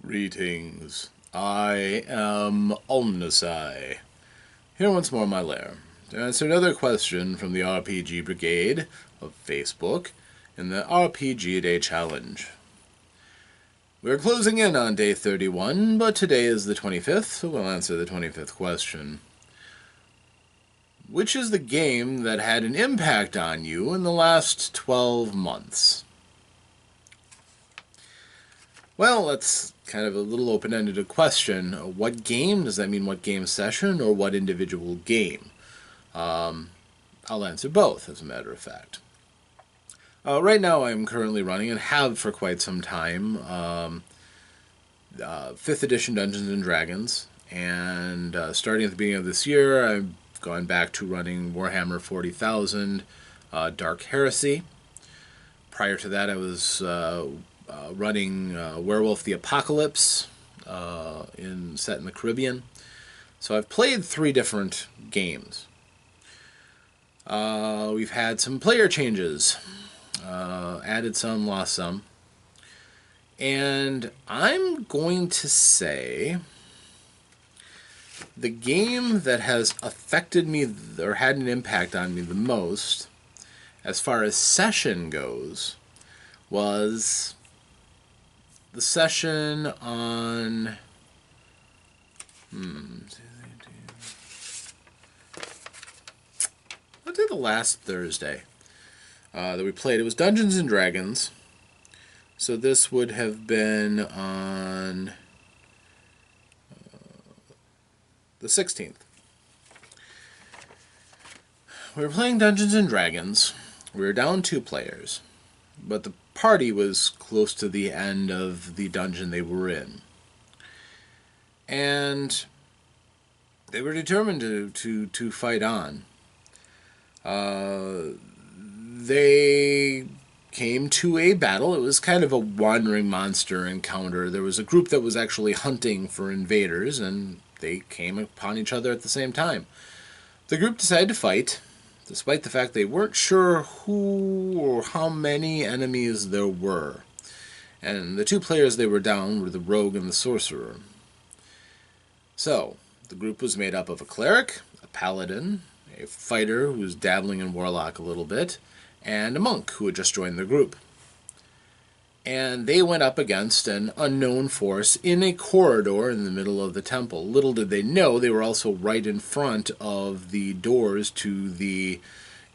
Greetings. I am OmnusI. Here once more in my lair to answer another question from the RPG Brigade of Facebook in the RPG Day Challenge. We're closing in on day 31, but today is the 25th, so we'll answer the 25th question. Which is the game that had an impact on you in the last 12 months? Well, that's kind of a little open-ended question. What game? Does that mean what game session or what individual game? I'll answer both, as a matter of fact. Right now I'm currently running, and have for quite some time, 5th edition Dungeons & Dragons. And starting at the beginning of this year, I've gone back to running Warhammer 40,000 Dark Heresy. Prior to that, I was running Werewolf the Apocalypse set in the Caribbean. So I've played 3 different games. We've had some player changes. Added some, lost some. And I'm going to say the game that has affected me or had an impact on me the most, as far as session goes, was the session on I'll do the last Thursday that we played. It was Dungeons and Dragons. So this would have been on the 16th. We were playing Dungeons and Dragons. We were down 2 players, but the party was close to the end of the dungeon they were in. And they were determined to fight on. They came to a battle. It was kind of a wandering monster encounter. There was a group that was actually hunting for invaders, and they came upon each other at the same time. The group decided to fight, despite the fact they weren't sure who or how many enemies there were. And the 2 players they were down were the rogue and the sorcerer. So, the group was made up of a cleric, a paladin, a fighter who was dabbling in warlock a little bit, and a monk who had just joined the group. And they went up against an unknown force in a corridor in the middle of the temple. Little did they know they were also right in front of the doors to the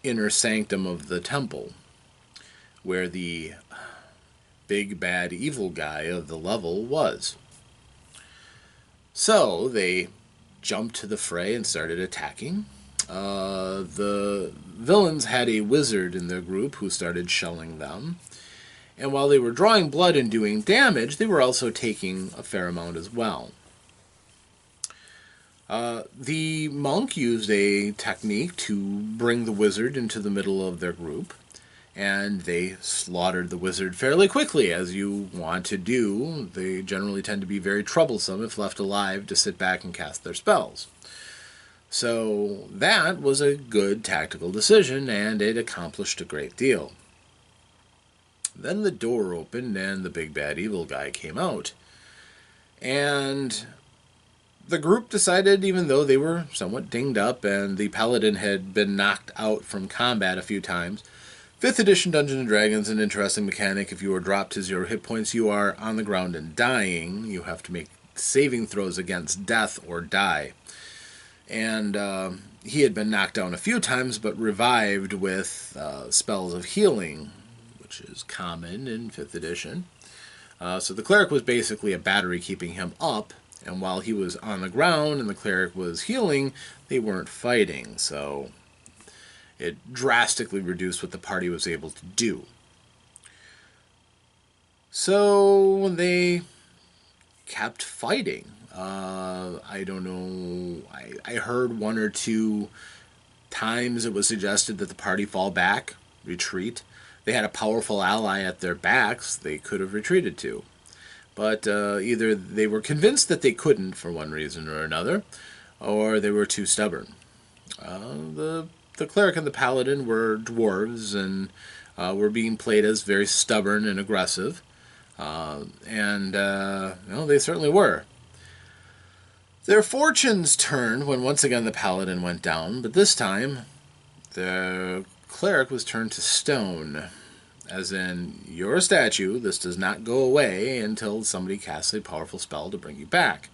inner sanctum of the temple, where the big bad evil guy of the level was. So they jumped to the fray and started attacking. The villains had a wizard in their group who started shelling them. And while they were drawing blood and doing damage, they were also taking a fair amount as well. The monk used a technique to bring the wizard into the middle of their group, and they slaughtered the wizard fairly quickly, as you want to do. They generally tend to be very troublesome if left alive to sit back and cast their spells. So that was a good tactical decision, and it accomplished a great deal. Then the door opened, and the big bad evil guy came out. And the group decided, even though they were somewhat dinged up and the paladin had been knocked out from combat a few times, 5th edition Dungeons & Dragons, an interesting mechanic. If you are dropped to 0 hit points, you are on the ground and dying. You have to make saving throws against death or die. And he had been knocked down a few times, but revived with spells of healing, which is common in 5th edition. So the cleric was basically a battery keeping him up, and while he was on the ground and the cleric was healing, they weren't fighting. So it drastically reduced what the party was able to do. So they kept fighting. I don't know, I heard 1 or 2 times it was suggested that the party fall back, retreat. They had a powerful ally at their backs they could have retreated to. But either they were convinced that they couldn't for one reason or another, or they were too stubborn. The cleric and the paladin were dwarves and were being played as very stubborn and aggressive. They certainly were. Their fortunes turned when once again the paladin went down, but this time the cleric was turned to stone. As in, you're a statue, this does not go away until somebody casts a powerful spell to bring you back.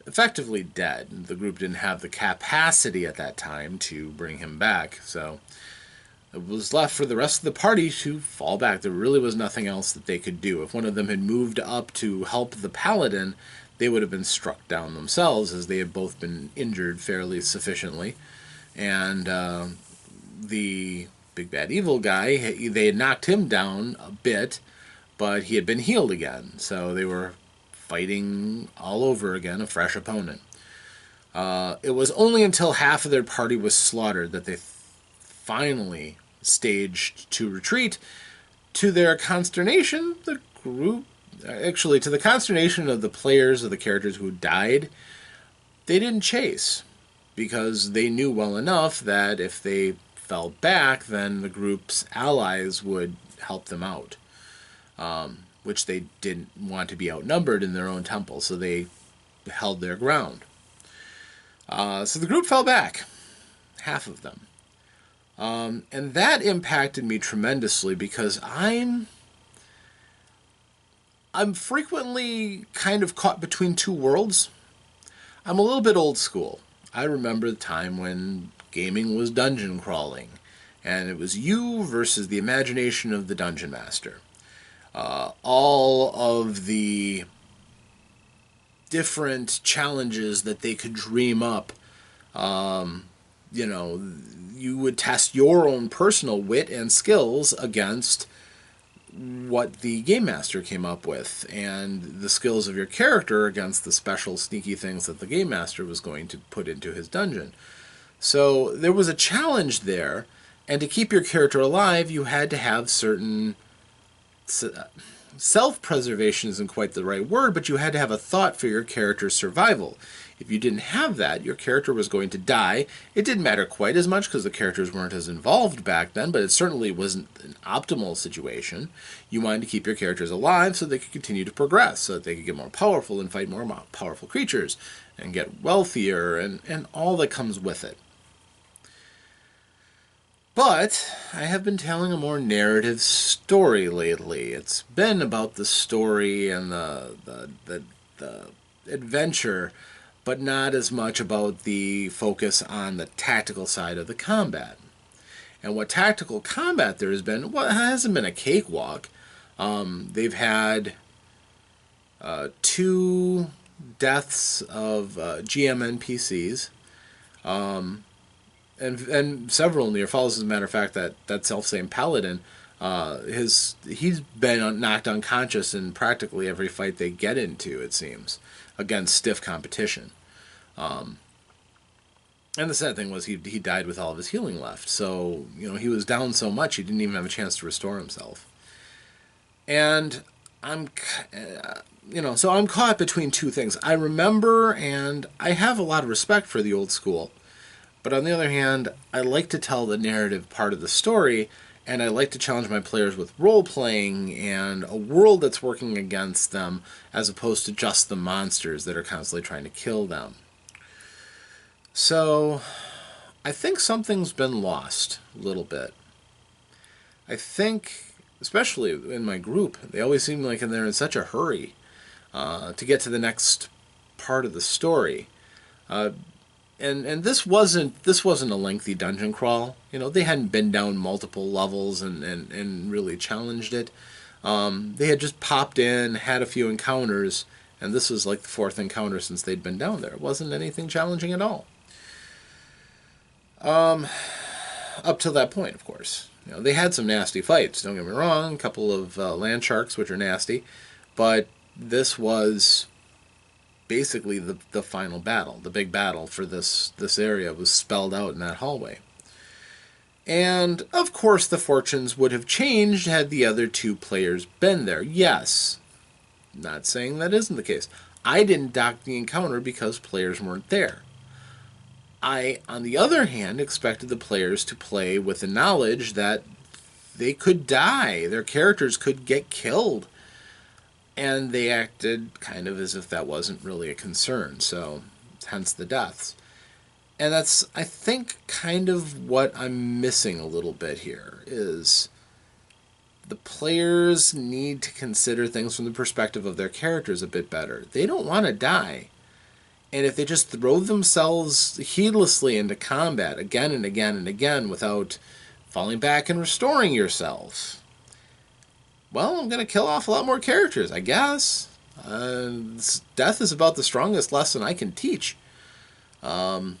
Effectively dead. The group didn't have the capacity at that time to bring him back, so it was left for the rest of the party to fall back. There really was nothing else that they could do. If one of them had moved up to help the paladin, they would have been struck down themselves, as they had both been injured fairly sufficiently. And the big bad evil guy, they had knocked him down a bit, but he had been healed again. So they were fighting all over again, a fresh opponent. It was only until half of their party was slaughtered that they finally staged to retreat. To their consternation, the group, actually, to the consternation of the players, of the characters who died, they didn't chase, because they knew well enough that if they fell back, then the group's allies would help them out, which they didn't want to be outnumbered in their own temple, so they held their ground. So the group fell back, half of them. And that impacted me tremendously, because I'm frequently kind of caught between two worlds. I'm a little bit old school. I remember the time when gaming was dungeon crawling, and it was you versus the imagination of the dungeon master. All of the different challenges that they could dream up, you would test your own personal wit and skills against what the game master came up with, and the skills of your character against the special sneaky things that the game master was going to put into his dungeon. So there was a challenge there, and to keep your character alive, you had to have certain... self-preservation isn't quite the right word, but you had to have a thought for your character's survival. If you didn't have that, your character was going to die. It didn't matter quite as much because the characters weren't as involved back then, but it certainly wasn't an optimal situation. You wanted to keep your characters alive so they could continue to progress, so that they could get more powerful and fight more powerful creatures, and get wealthier, and all that comes with it. But I have been telling a more narrative story lately. It's been about the story and the adventure, but not as much about the focus on the tactical side of the combat. And what tactical combat there has been, well, it hasn't been a cakewalk. They've had 2 deaths of GM NPCs, and several near falls. As a matter of fact, that self-same paladin, he's been knocked unconscious in practically every fight they get into, it seems, against stiff competition. And the sad thing was he died with all of his healing left. So, he was down so much he didn't even have a chance to restore himself. And I'm caught between two things. I remember and I have a lot of respect for the old school. But on the other hand, I like to tell the narrative part of the story, and I like to challenge my players with role-playing and a world that's working against them, as opposed to just the monsters that are constantly trying to kill them. So, I think something's been lost a little bit. I think, especially in my group, they always seem like they're in such a hurry to get to the next part of the story. And this wasn't a lengthy dungeon crawl. They hadn't been down multiple levels and really challenged it. They had just popped in, had a few encounters, and this was like the 4th encounter since they'd been down there. It wasn't anything challenging at all. Up till that point, of course. They had some nasty fights, don't get me wrong, a couple of land sharks, which are nasty, but this was basically the final battle. The big battle for this area was spelled out in that hallway. And, of course, the fortunes would have changed had the other 2 players been there. Yes, not saying that isn't the case. I didn't dock the encounter because players weren't there. I, on the other hand, expected the players to play with the knowledge that they could die. Their characters could get killed and they acted kind of as if that wasn't really a concern, so hence the deaths. And that's, I think, kind of what I'm missing a little bit here, is the players need to consider things from the perspective of their characters a bit better. They don't want to die. And if they just throw themselves heedlessly into combat again and again and again without falling back and restoring yourself, well, I'm going to kill off a lot more characters, I guess. Death is about the strongest lesson I can teach. But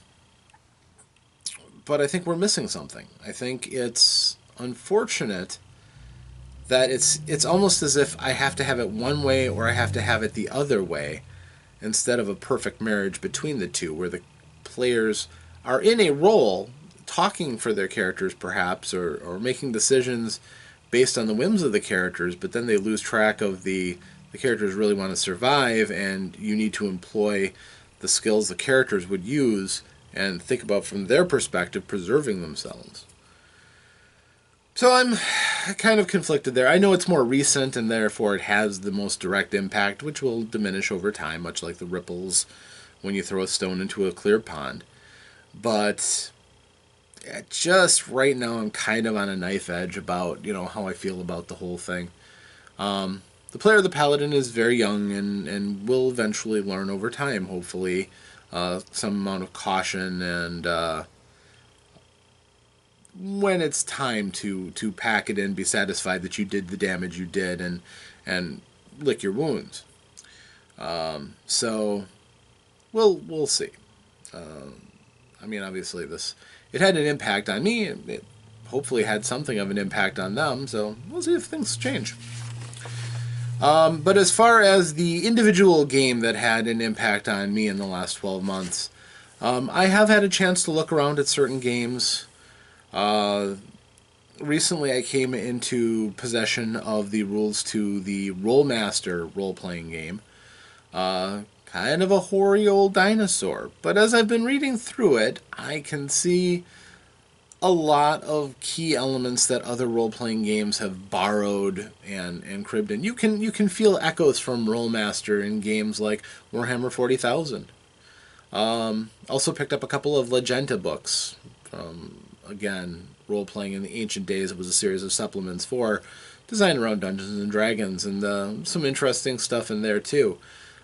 I think we're missing something. I think it's unfortunate that it's almost as if I have to have it one way or I have to have it the other way, instead of a perfect marriage between the two, where the players are in a role, talking for their characters perhaps, or making decisions based on the whims of the characters, but then they lose track of the characters really want to survive, and you need to employ the skills the characters would use and think about from their perspective preserving themselves. So I'm kind of conflicted there. I know it's more recent and therefore it has the most direct impact, which will diminish over time, much like the ripples when you throw a stone into a clear pond. But just right now I'm kind of on a knife edge about, how I feel about the whole thing. The player of the Paladin is very young and will eventually learn over time, hopefully, some amount of caution and when it's time to pack it in, be satisfied that you did the damage you did, and lick your wounds. So we'll see. Obviously it had an impact on me. It hopefully had something of an impact on them. So we'll see if things change. But as far as the individual game that had an impact on me in the last 12 months, I have had a chance to look around at certain games. Recently I came into possession of the rules to the Rollmaster role-playing game. Kind of a hoary old dinosaur. But as I've been reading through it, I can see a lot of key elements that other role-playing games have borrowed and cribbed in. You can feel echoes from Rollmaster in games like Warhammer 40,000. Also picked up a couple of Legenda books. Again, role-playing in the ancient days. It was a series of supplements for designed around Dungeons and Dragons, and some interesting stuff in there too.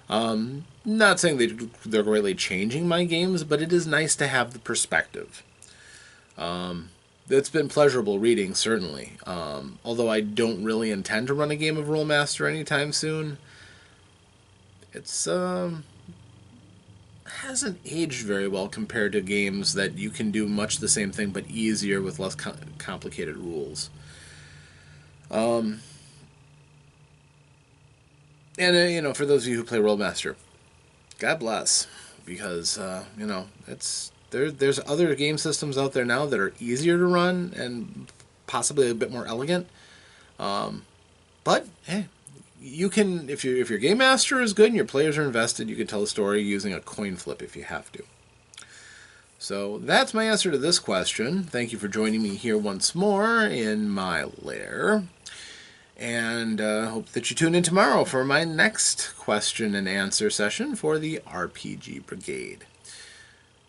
Not saying they're greatly changing my games, but it is nice to have the perspective. It's been pleasurable reading, certainly. Although I don't really intend to run a game of Rollmaster anytime soon. It's hasn't aged very well compared to games that you can do much the same thing but easier with less complicated rules. And for those of you who play Rollmaster, God bless, because there's other game systems out there now that are easier to run and possibly a bit more elegant. But hey, you can, if your game master is good and your players are invested, you can tell a story using a coin flip if you have to. So that's my answer to this question. Thank you for joining me here once more in my lair. And hope that you tune in tomorrow for my next question and answer session for the RPG Brigade.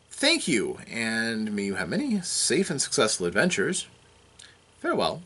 Thank you, and may you have many safe and successful adventures. Farewell.